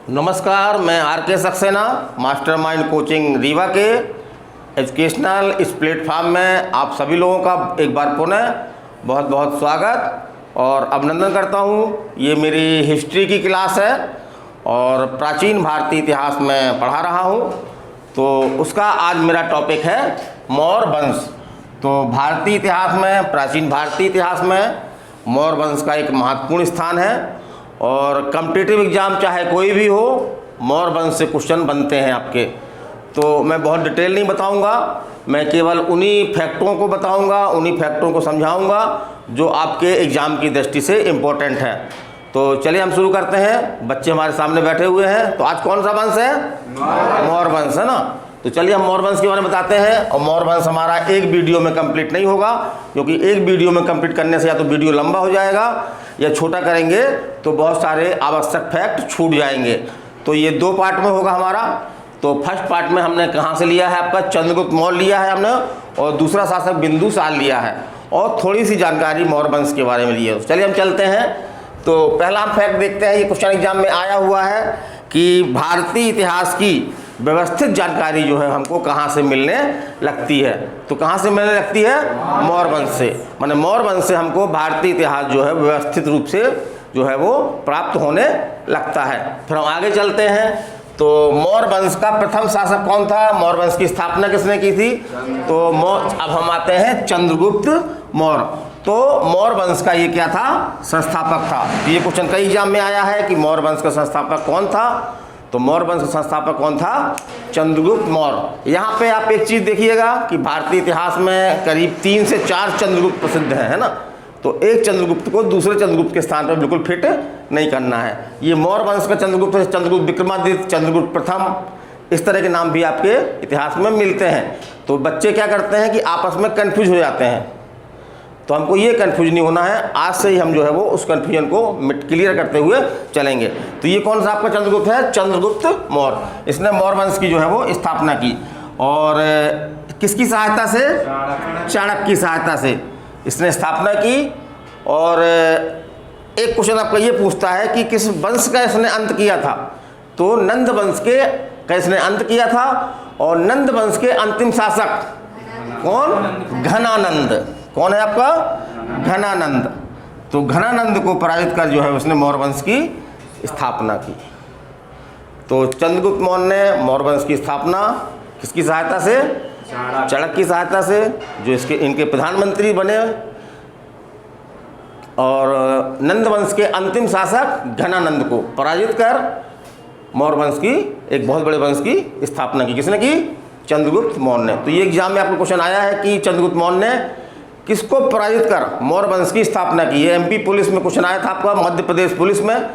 नमस्कार, मैं आर के सक्सेना मास्टरमाइंड कोचिंग रीवा के एजुकेशनल इस प्लेटफॉर्म में आप सभी लोगों का एक बार पुनः बहुत बहुत स्वागत और अभिनंदन करता हूँ। ये मेरी हिस्ट्री की क्लास है और प्राचीन भारतीय इतिहास में पढ़ा रहा हूँ। तो उसका आज मेरा टॉपिक है मौर्य वंश। तो भारतीय इतिहास में, प्राचीन भारतीय इतिहास में मौर्य वंश का एक महत्वपूर्ण स्थान है और कॉम्पिटिटिव एग्ज़ाम चाहे कोई भी हो, मौर्य वंश से क्वेश्चन बनते हैं आपके। तो मैं बहुत डिटेल नहीं बताऊंगा, मैं केवल उन्हीं फैक्टों को बताऊंगा, उन्हीं फैक्टों को समझाऊंगा जो आपके एग्ज़ाम की दृष्टि से इम्पोर्टेंट है। तो चलिए हम शुरू करते हैं। बच्चे हमारे सामने बैठे हुए हैं। तो आज कौन सा वंश है? मौर्य वंश है ना। तो चलिए हम मौर्य वंश के बारे में बताते हैं। और मौर्य वंश हमारा एक वीडियो में कंप्लीट नहीं होगा, क्योंकि एक वीडियो में कंप्लीट करने से या तो वीडियो लंबा हो जाएगा या छोटा करेंगे तो बहुत सारे आवश्यक फैक्ट छूट जाएंगे। तो ये 2 पार्ट में होगा हमारा। तो फर्स्ट पार्ट में हमने कहाँ से लिया है? आपका चंद्रगुप्त मौर्य लिया है हमने, और दूसरा शासक बिंदुसार लिया है, और थोड़ी सी जानकारी मौर्य वंश के बारे में ली है। चलिए हम चलते हैं। तो पहला हम फैक्ट देखते हैं। ये क्वेश्चन एग्जाम में आया हुआ है कि भारतीय इतिहास की व्यवस्थित जानकारी जो है हमको कहाँ से मिलने लगती है। तो कहाँ से मिलने लगती है? मौर्य वंश से। माने मौर्य वंश से हमको भारतीय इतिहास जो है व्यवस्थित रूप से जो है वो प्राप्त होने लगता है। फिर हम आगे चलते हैं। तो मौर्य वंश का प्रथम शासक कौन था? मौर्य वंश की स्थापना किसने की थी? तो अब हम आते हैं चंद्रगुप्त मौर्य। तो मौर्य वंश का ये क्या था? संस्थापक था। तो ये क्वेश्चन कई एग्जाम में आया है कि मौर्य वंश का संस्थापक कौन था। तो मौर्य वंश का संस्थापक कौन था? चंद्रगुप्त मौर्य। यहाँ पे आप एक चीज़ देखिएगा कि भारतीय इतिहास में करीब 3 से 4 चंद्रगुप्त प्रसिद्ध हैं, है ना। तो एक चंद्रगुप्त को दूसरे चंद्रगुप्त के स्थान पर बिल्कुल फिट नहीं करना है। ये मौर्य वंश का चंद्रगुप्त, चंद्रगुप्त विक्रमादित्य, चंद्रगुप्त प्रथम, इस तरह के नाम भी आपके इतिहास में मिलते हैं। तो बच्चे क्या करते हैं कि आपस में कन्फ्यूज हो जाते हैं। तो हमको ये कन्फ्यूज नहीं होना है। आज से ही हम जो है वो उस कन्फ्यूजन को क्लियर करते हुए चलेंगे। तो ये कौन सा आपका चंद्रगुप्त है? चंद्रगुप्त मौर्य। इसने मौर्य वंश की जो है वो स्थापना की, और किसकी सहायता से? चाणक्य की सहायता से इसने स्थापना की। और एक क्वेश्चन आपका ये पूछता है कि किस वंश का इसने अंत किया था? तो नंद वंश के का इसने अंत किया था। और नंद वंश के अंतिम शासक कौन? घनानंद। कौन है आपका? घनानंद। तो घनानंद को पराजित कर जो है उसने मौर्य वंश की स्थापना की। तो चंद्रगुप्त मौर्य ने मौर्य वंश की स्थापना किसकी सहायता से? चाणक्य की सहायता से, जो इनके प्रधानमंत्री बने। और नंद वंश के अंतिम शासक घनानंद को पराजित कर मौर्य वंश की, एक बहुत बड़े वंश की स्थापना की। किसने की? चंद्रगुप्त मौर्य ने। तो ये एग्जाम में आपको क्वेश्चन आया है कि चंद्रगुप्त मौर्य ने किसको पराजित कर मौर्य वंश की स्थापना की। ये एमपी पुलिस में क्वेश्चन आया था आपका, मध्य प्रदेश पुलिस में।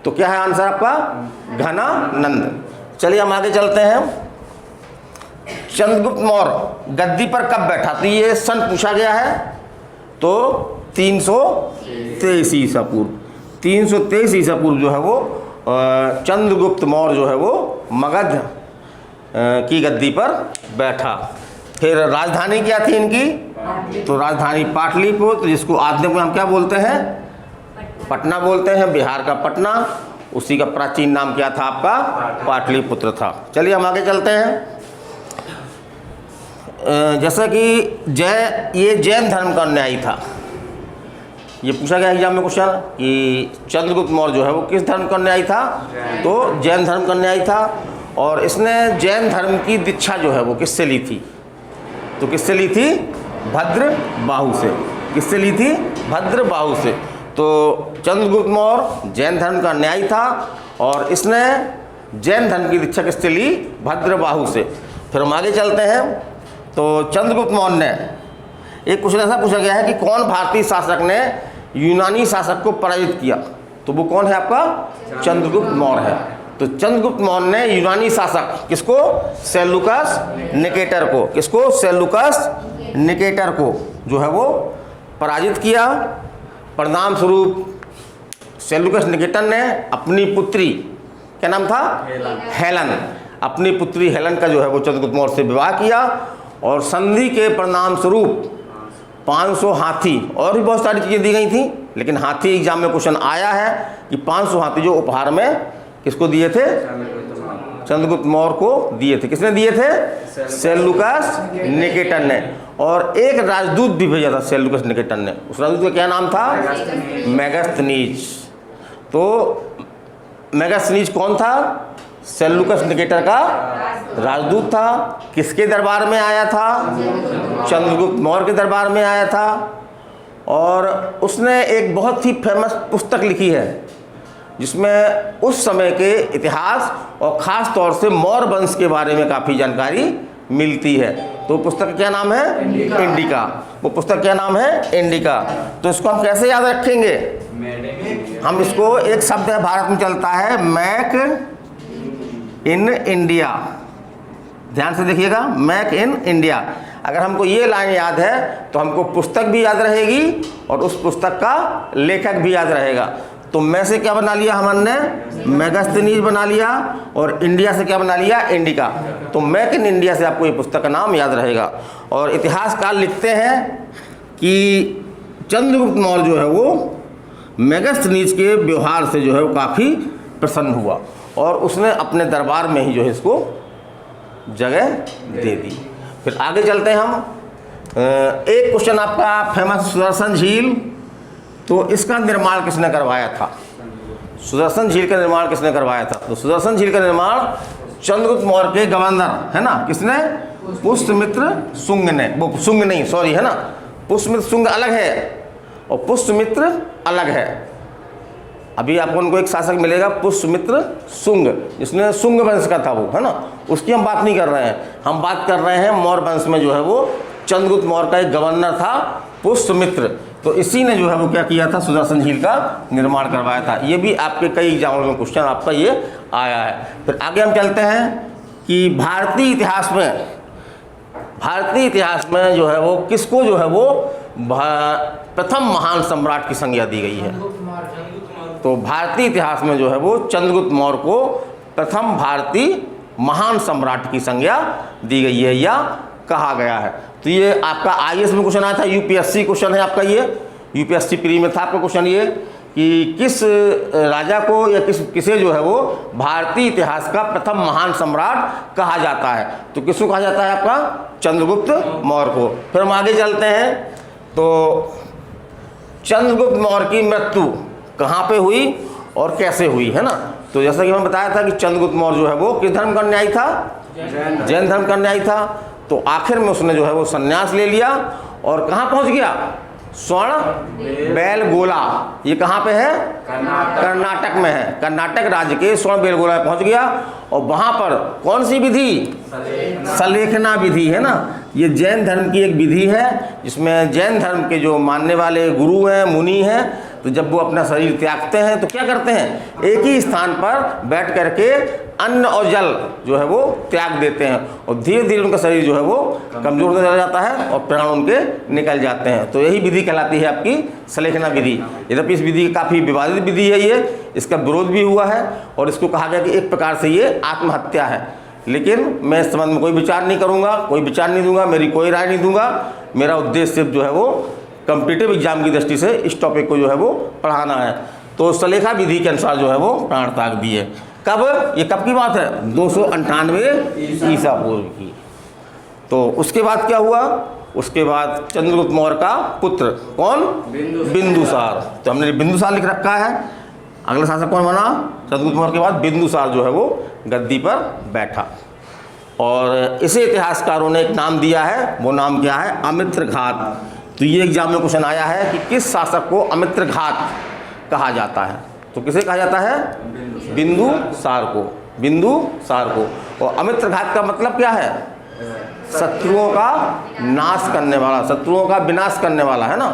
तो क्या है आंसर आपका? घनानंद। चलिए हम आगे चलते हैं। चंद्रगुप्त मौर्य गद्दी पर कब बैठा? तो ये सन पूछा गया है। तो 323 ईसा पूर्व, 323 ईसा पूर्व जो है वो चंद्रगुप्त मौर्य जो है वो मगध की गद्दी पर बैठा। फिर राजधानी क्या थी इनकी? तो राजधानी पाटलिपुत्र, जिसको आज में हम क्या बोलते हैं? पटना बोलते हैं। बिहार का पटना, उसी का प्राचीन नाम क्या था आपका? पाटलिपुत्र था। चलिए हम आगे चलते हैं। जैसा कि ये जैन धर्म का अनुयायी था। ये पूछा गया एग्जाम में क्वेश्चन कि चंद्रगुप्त मौर्य जो है वो किस धर्म का अनुयायी था? तो जैन धर्म का अनुयायी था। और इसने जैन धर्म की दीक्षा जो है वो किससे ली थी? तो किससे ली थी? भद्रबाहु से। किससे ली थी? भद्रबाहु से। तो चंद्रगुप्त मौर्य जैन धर्म का अनुयायी था और इसने जैन धर्म की दीक्षा किससे ली? भद्रबाहु से। फिर हम आगे चलते हैं। तो चंद्रगुप्त मौर्य ने, एक क्वेश्चन ऐसा पूछा गया है कि कौन भारतीय शासक ने यूनानी शासक को पराजित किया? तो वो कौन है आपका? चंद्रगुप्त मौर्य है। तो चंद्रगुप्त मौर्य ने यूनानी शासक किसको? सेल्यूकस निकेटर को। किसको? सेल्यूकस निकेटर को जो है वो पराजित किया। परिणाम स्वरूप सेल्यूकस निकेटर ने अपनी पुत्री, क्या नाम था? हेलन। अपनी पुत्री हेलन का जो है वो चंद्रगुप्त मौर्य से विवाह किया। और संधि के परिणाम स्वरूप 500 हाथी और भी बहुत सारी चीज़ें दी गई थी, लेकिन हाथी एग्जाम में क्वेश्चन आया है कि 500 हाथी जो उपहार में किसको दिए थे? चंद्रगुप्त मौर्य को दिए थे। किसने दिए थे? सेल्यूकस निकेटर ने। और एक राजदूत भी भेजा था सेल्यूकस निकेटर ने। उस राजदूत का क्या नाम था? मेगास्थनीज। तो मेगास्थनीज कौन था? सेल्यूकस निकेटर का राजदूत था। किसके दरबार में आया था? चंद्रगुप्त मौर्य के दरबार में आया था। और उसने एक बहुत ही फेमस पुस्तक लिखी है जिसमें उस समय के इतिहास और ख़ास तौर से मौर्य वंश के बारे में काफ़ी जानकारी मिलती है। तो पुस्तक का क्या नाम है? इंडिका। वो पुस्तक क्या नाम है? इंडिका। तो इसको हम कैसे याद रखेंगे? हम इसको, एक शब्द है भारत में चलता है, मैक इन इंडिया। ध्यान से देखिएगा, मैक इन इंडिया। अगर हमको ये लाइन याद है तो हमको पुस्तक भी याद रहेगी और उस पुस्तक का लेखक भी याद रहेगा। तो मैं से क्या बना लिया हमने? मेगास्थनीज बना लिया। और इंडिया से क्या बना लिया? इंडिका। तो मैक इन इंडिया से आपको ये पुस्तक का नाम याद रहेगा। और इतिहासकार लिखते हैं कि चंद्रगुप्त मौर्य जो है वो मेगास्थनीज के व्यवहार से जो है वो काफ़ी प्रसन्न हुआ और उसने अपने दरबार में ही जो है इसको जगह दे दी। फिर आगे चलते हैं हम। एक क्वेश्चन आपका फेमस, सुदर्शन झील। तो इसका निर्माण किसने करवाया था? सुदर्शन झील का निर्माण किसने करवाया था? तो सुदर्शन झील का निर्माण चंद्रगुप्त मौर्य के गवर्नर है ना, किसने? पुष्यमित्र शुंग ने। वो शुंग नहीं, सॉरी, है ना, पुष्यमित्र शुंग अलग है और पुष्यमित्र अलग है। अभी आपको उनको एक शासक मिलेगा पुष्यमित्र शुंग, जिसने शुंग वंश का था वो, है ना, उसकी हम बात नहीं कर रहे हैं। हम बात कर रहे हैं मौर्य वंश में जो है वो चंद्रगुप्त मौर्य का एक गवर्नर था पुष्यमित्र। तो इसी ने जो है वो क्या किया था? सुदर्शन झील का निर्माण करवाया था। ये भी आपके कई एग्जामों में क्वेश्चन आपका ये आया है। फिर आगे हम चलते हैं कि भारतीय इतिहास में जो है वो किसको जो है वो प्रथम महान सम्राट की संज्ञा दी गई है? तो भारतीय इतिहास में जो है वो चंद्रगुप्त मौर्य को प्रथम भारतीय महान सम्राट की संज्ञा दी गई है या कहा गया है। तो ये आपका आईएएस में क्वेश्चन आया था, यूपीएससी क्वेश्चन है आपका ये, यूपीएससी प्री में था आपका क्वेश्चन ये कि किस राजा को या किसे जो है वो भारतीय इतिहास का प्रथम महान सम्राट कहा जाता है? तो किसको कहा जाता है आपका? चंद्रगुप्त मौर्य को। फिर हम आगे चलते हैं। तो चंद्रगुप्त मौर्य की मृत्यु कहाँ पे हुई और कैसे हुई, है ना? तो जैसा कि मैंने बताया था कि चंद्रगुप्त मौर्य जो है वो किस धर्म का अनुयायी था? जैन धर्म का अनुयायी था। तो आखिर में उसने जो है वो संन्यास ले लिया और कहाँ पहुँच गया? स्वर्ण बेलगोला। ये कहाँ पे है? कर्नाटक में है। कर्नाटक राज्य के स्वर्ण बेलगोला में पहुँच गया और वहाँ पर कौन सी विधि? सलेखना विधि, है ना। ये जैन धर्म की एक विधि है जिसमें जैन धर्म के जो मानने वाले गुरु हैं, मुनि हैं, तो जब वो अपना शरीर त्यागते हैं तो क्या करते हैं? एक ही स्थान पर बैठ करके अन्न और जल जो है वो त्याग देते हैं और धीरे धीरे उनका शरीर जो है वो कमजोर होता चला जाता है और प्राण उनके निकल जाते हैं। तो यही विधि कहलाती है आपकी सलेखना विधि। यद्यपि इस विधि काफ़ी विवादित विधि है, ये इसका विरोध भी हुआ है और इसको कहा गया कि एक प्रकार से ये आत्महत्या है। लेकिन मैं इस संबंध में कोई विचार नहीं करूँगा, कोई विचार नहीं दूंगा, मेरी कोई राय नहीं दूंगा। मेरा उद्देश्य सिर्फ जो है वो कॉम्पिटिटिव एग्जाम की दृष्टि से इस टॉपिक को जो है वो पढ़ाना है। तो सलेखा विधि के अनुसार जो है वो प्राण त्याग दिए। कब? ये कब की बात है? 298 ईसा पूर्व की। तो उसके बाद क्या हुआ? उसके बाद चंद्रगुप्त मौर्य का पुत्र कौन? बिंदुसार। तो हमने बिंदुसार लिख रखा है। अगला शासक कौन बना? चंद्रगुप्त मौर्य के बाद बिंदुसार जो है वो गद्दी पर बैठा और इसे इतिहासकारों ने एक नाम दिया है। वो नाम क्या है? अमित्रघात। तो ये एग्जाम में क्वेश्चन आया है कि किस शासक को अमित्रघात कहा जाता है? तो किसे कहा जाता है? बिंदुसार को। बिंदुसार को। और अमित्रघात का मतलब क्या है? शत्रुओं का नाश करने वाला, शत्रुओं का विनाश करने वाला, है ना।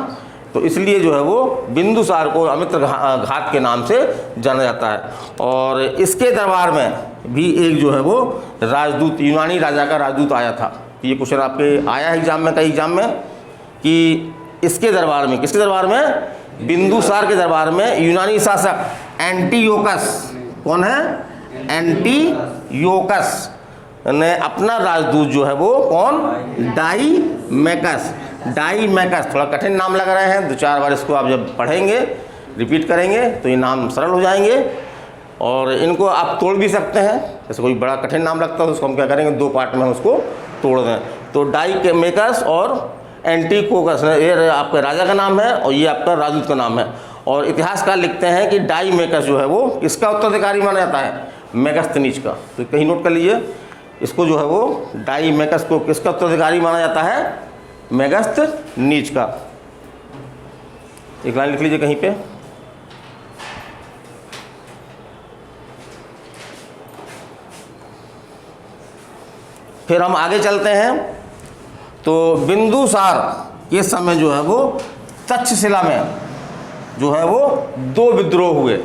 तो इसलिए जो है वो बिंदुसार को अमित्रघात के नाम से जाना जाता है। और इसके दरबार में भी एक जो है वो राजदूत, यूनानी राजा का राजदूत आया था। ये क्वेश्चन आपके आया है एग्जाम में, कई एग्जाम में, कि इसके दरबार में, किसके दरबार में? बिंदुसार के दरबार में यूनानी शासक एंटीयोकस, कौन है? एंटीयोकस ने अपना राजदूत जो है वो कौन? डाईमैकस। डाईमैकस, थोड़ा कठिन नाम लग रहे हैं, 2-4 बार इसको आप जब पढ़ेंगे, रिपीट करेंगे तो ये नाम सरल हो जाएंगे। और इनको आप तोड़ भी सकते हैं, जैसे कोई बड़ा कठिन नाम लगता है तो उसको हम क्या करेंगे, 2 पार्ट में हम उसको तोड़ दें। तो डाई के मेकर्स और एंटीकोकस, ये आपके राजा का नाम है और ये आपका राजदूत का नाम है। और इतिहासकार लिखते हैं कि डाई मेकस जो है वो किसका उत्तराधिकारी माना जाता है, मेगस्थनीज का। तो कहीं नोट कर लीजिए, इसको जो है वो डाई मेकस को किसका उत्तराधिकारी माना जाता है, मेगस्थनीज का। एक लाइन लिख लीजिए कहीं पे। फिर हम आगे चलते हैं तो बिंदुसार के समय जो है वो तक्षशिला में जो है वो 2 विद्रोह हुए,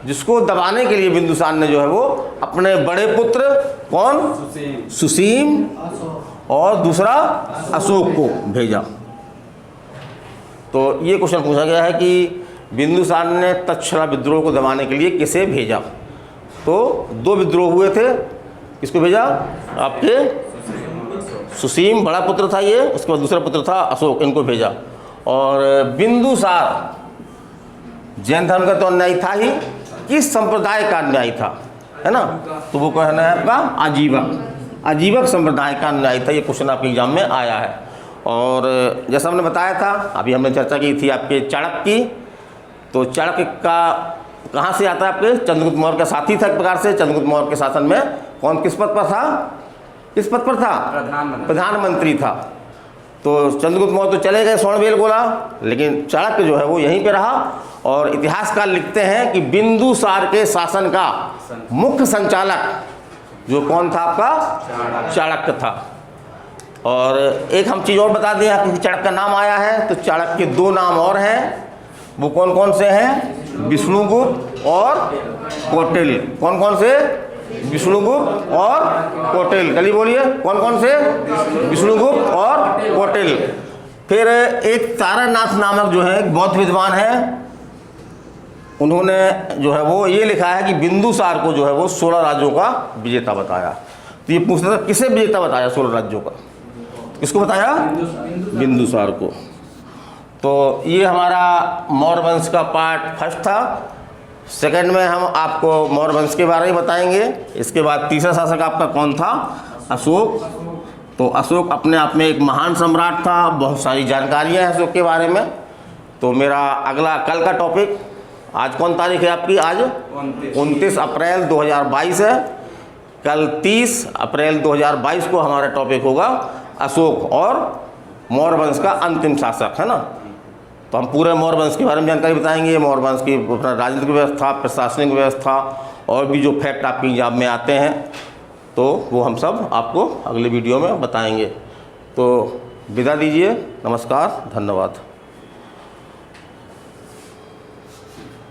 जिसको दबाने के लिए बिंदुसार ने जो है वो अपने बड़े पुत्र कौन, सुसीम और दूसरा अशोक को भेजा। तो ये क्वेश्चन पूछा गया है कि बिंदुसार ने तक्षशिला विद्रोह को दबाने के लिए किसे भेजा। तो 2 विद्रोह हुए थे, किसको भेजा, आपके सुसीम बड़ा पुत्र था ये, उसके बाद दूसरा पुत्र था अशोक, इनको भेजा। और बिंदुसार जैन धर्म का तो अन्यायी था ही, किस संप्रदाय का अन्यायी था, है ना, तो वो कहना है आपका आजीवक संप्रदाय का अन्यायी था। ये क्वेश्चन आपके एग्जाम में आया है। और जैसा हमने बताया था, अभी हमने चर्चा की थी आपके चाणक्य की, तो चाणक्य का कहाँ से आता है, आपके चंद्रगुप्त मौर्य का साथी था एक प्रकार से। चंद्रगुप्त मौर्य के शासन में कौन किस पद पर था, किस पद पर था, प्रधानमंत्री था। तो चंद्रगुप्त मौर्य तो चले गए स्वर्णवेल गोला, लेकिन चाणक्य जो है वो यहीं पे रहा। और इतिहासकार लिखते हैं कि बिंदुसार के शासन का मुख्य संचालक जो कौन था, आपका चाणक्य था। और एक हम चीज़ और बता दें, आपके चाणक्य का नाम आया है, तो चाणक्य के 2 नाम और हैं, वो कौन कौन से हैं, विष्णुगुप्त और कौटिल्य। कौन कौन से, विष्णुगुप्त और कौटिल्य, चलिए बोलिए कौन कौन से, विष्णुगुप्त और कौटिल्य। फिर एक तारानाथ नामक जो है एक बौद्ध विद्वान है, उन्होंने जो है वो ये लिखा है कि बिंदुसार को जो है वो 16 राज्यों का विजेता बताया। तो ये पूछता था किसे विजेता बताया 16 राज्यों का, किसको बताया, बिंदुसार को। तो ये हमारा मौर्य वंश का पार्ट फर्स्ट था। सेकंड में हम आपको मौर्य वंश के बारे में बताएंगे। इसके बाद तीसरा शासक आपका कौन था, अशोक। तो अशोक अपने आप में एक महान सम्राट था, बहुत सारी जानकारियां हैं अशोक के बारे में। तो मेरा अगला कल का टॉपिक, आज कौन तारीख है आपकी, आज 29 अप्रैल 2022 है। कल 30 अप्रैल 2022 को हमारा टॉपिक होगा अशोक और मौर्य वंश का अंतिम शासक, है ना। तो हम पूरे मौर्य वंश के बारे में जानकारी बताएंगे, मौर्य वंश की राजनीतिक व्यवस्था, प्रशासनिक व्यवस्था और भी जो फैक्ट आपकी एग्जाम में आते हैं, तो वो हम सब आपको अगले वीडियो में बताएंगे। तो विदा दीजिए, नमस्कार, धन्यवाद।